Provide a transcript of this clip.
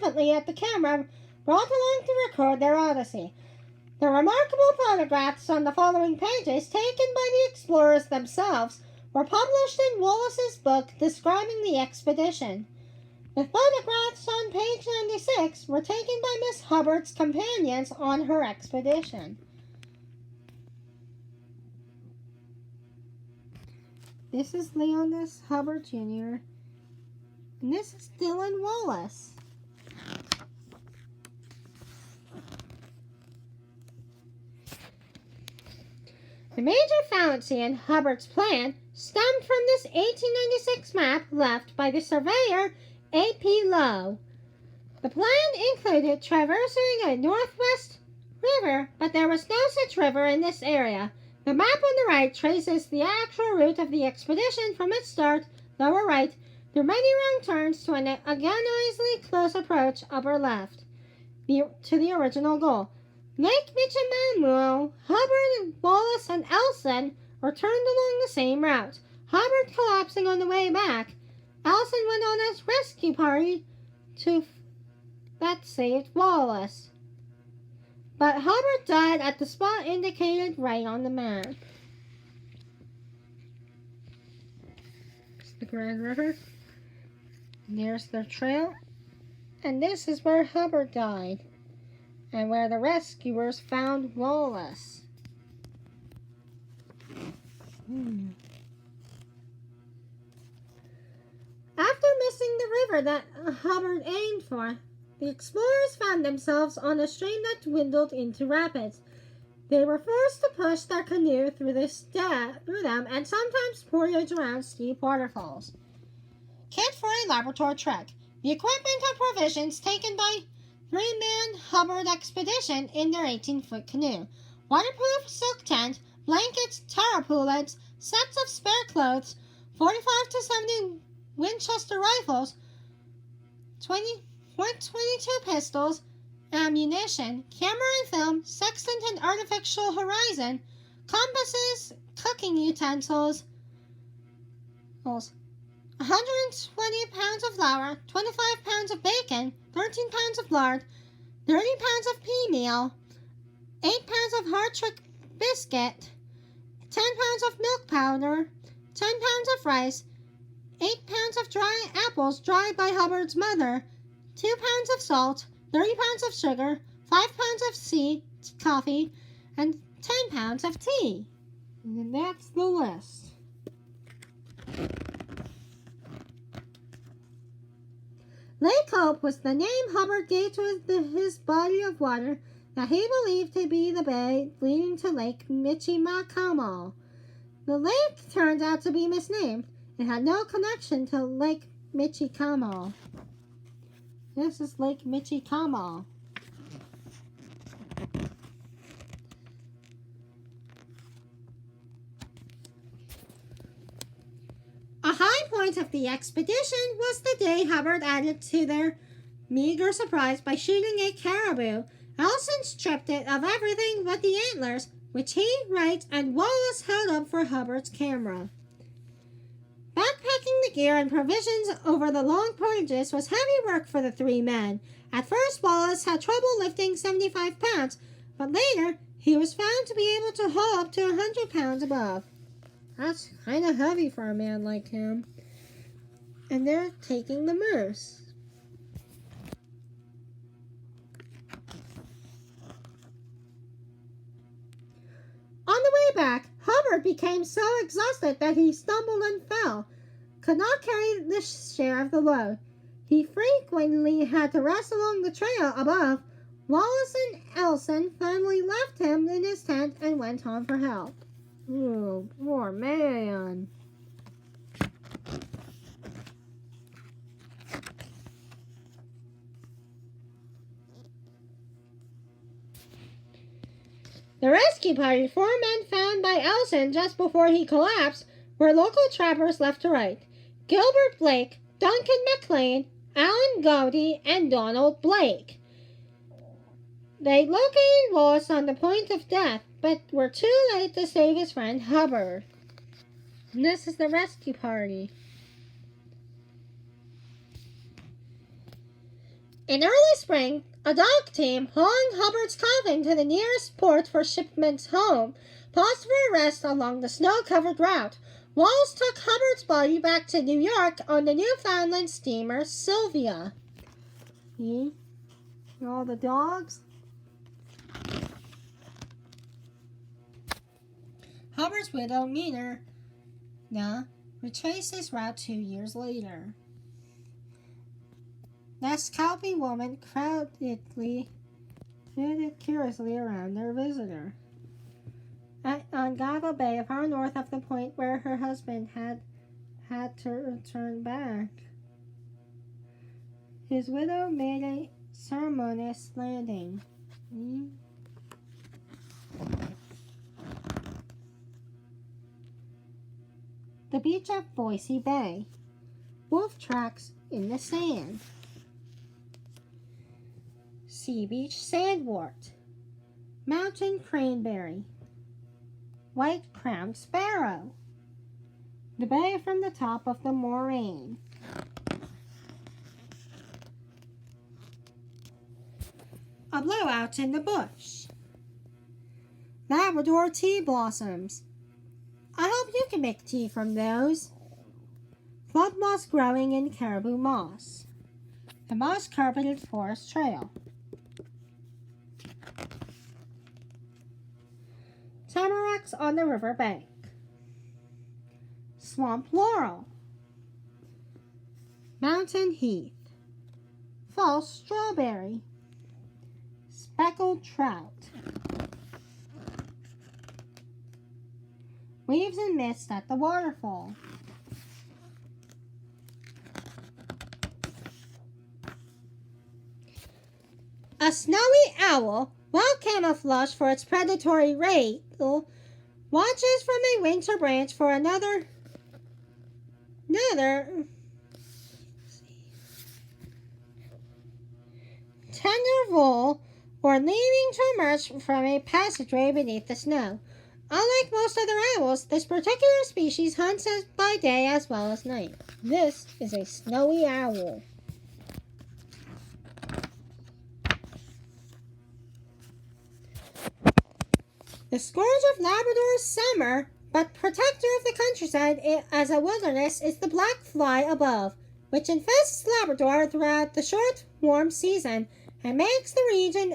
frequently at the camera brought along to record their odyssey. The remarkable photographs on the following pages, taken by the explorers themselves, were published in Wallace's book describing the expedition. The photographs on page 96 were taken by Miss Hubbard's companions on her expedition. This is Leonidas Hubbard Jr. And this is Dylan Wallace. The major fallacy in Hubbard's plan stemmed from this 1896 map left by the surveyor A.P. Lowe. The plan included traversing a northwest river, but there was no such river in this area. The map on the right traces the actual route of the expedition from its start, lower right, through many wrong turns to an agonizingly close approach, upper left, to the original goal. Lake Michimamu, Hubbard, Wallace, and Elson returned along the same route, Hubbard collapsing on the way back. Elson went on a rescue party that saved Wallace. But Hubbard died at the spot indicated right on the map. It's the Grand River. There's the trail. And this is where Hubbard died, and where the rescuers found Wallace. After missing the river that Hubbard aimed for, the explorers found themselves on a stream that dwindled into rapids. They were forced to push their canoe through them and sometimes portage around steep waterfalls. Kit for a Labrador trek. The equipment and provisions taken by three-man Hubbard expedition in their 18-foot canoe. Waterproof silk tent, blankets, tarpaulins, sets of spare clothes, 45 to 70 Winchester rifles, 22 pistols, ammunition, camera and film, sextant and artificial horizon, compasses, cooking utensils, 120 pounds of flour, 25 pounds of bacon, 13 pounds of lard, 30 pounds of pea meal, 8 pounds of hard trick biscuit, 10 pounds of milk powder, 10 pounds of rice, 8 pounds of dry apples dried by Hubbard's mother, 2 pounds of salt, 30 pounds of sugar, 5 pounds of coffee, and 10 pounds of tea. And that's the list. Lake Hope was the name Hubbard gave to his body of water that he believed to be the bay leading to Lake Michimacomo. The lake turned out to be misnamed. It had no connection to Lake Michigamme. This is Lake Michigamme. A high point of the expedition was the day Hubbard added to their meager surprise by shooting a caribou. Elson stripped it of everything but the antlers, which he, Wright, and Wallace held up for Hubbard's camera. Backpacking the gear and provisions over the long portages was heavy work for the three men. At first, Wallace had trouble lifting 75 pounds, but later he was found to be able to haul up to 100 pounds above. That's kind of heavy for a man like him. And they're taking the moose. On the way back, Hubbard became so exhausted that he stumbled and fell, could not carry the share of the load. He frequently had to rest along the trail above. Wallace and Elson finally left him in his tent and went on for help. Oh, poor man. The rescue party, 4 men found by Elson just before he collapsed, were local trappers left to right. Gilbert Blake, Duncan McLean, Alan Gowdy, and Donald Blake. They located Wallace on the point of death, but were too late to save his friend Hubbard. And this is the rescue party. In early spring, a dog team hauling Hubbard's coffin to the nearest port for shipment home paused for a rest along the snow-covered route. Walls took Hubbard's body back to New York on the Newfoundland steamer Sylvia. See? All the dogs. Hubbard's widow, Mina, retraced his route 2 years later. That scalpy woman crowded curiously around their visitor. On Goggle Bay, far north of the point where her husband had to return back, his widow made a ceremonious landing. The beach at Boise Bay. Wolf tracks in the sand. Sea beach sandwort. Mountain cranberry. White-crowned sparrow. The bay from the top of the moraine. A blowout in the bush. Labrador tea blossoms. I hope you can make tea from those. Flood moss growing in caribou moss. A moss-carpeted forest trail. Tamaracks on the river bank. Swamp laurel. Mountain heath. False strawberry. Speckled trout. Waves and mist at the waterfall. A snowy owl, well camouflaged for its predatory raid, watches from a winter branch for another tender vole, or leaving to emerge from a passageway beneath the snow. Unlike most other owls, this particular species hunts by day as well as night. This is a snowy owl. The scourge of Labrador's summer, but protector of the countryside as a wilderness, is the black fly above, which infests Labrador throughout the short, warm season and makes the region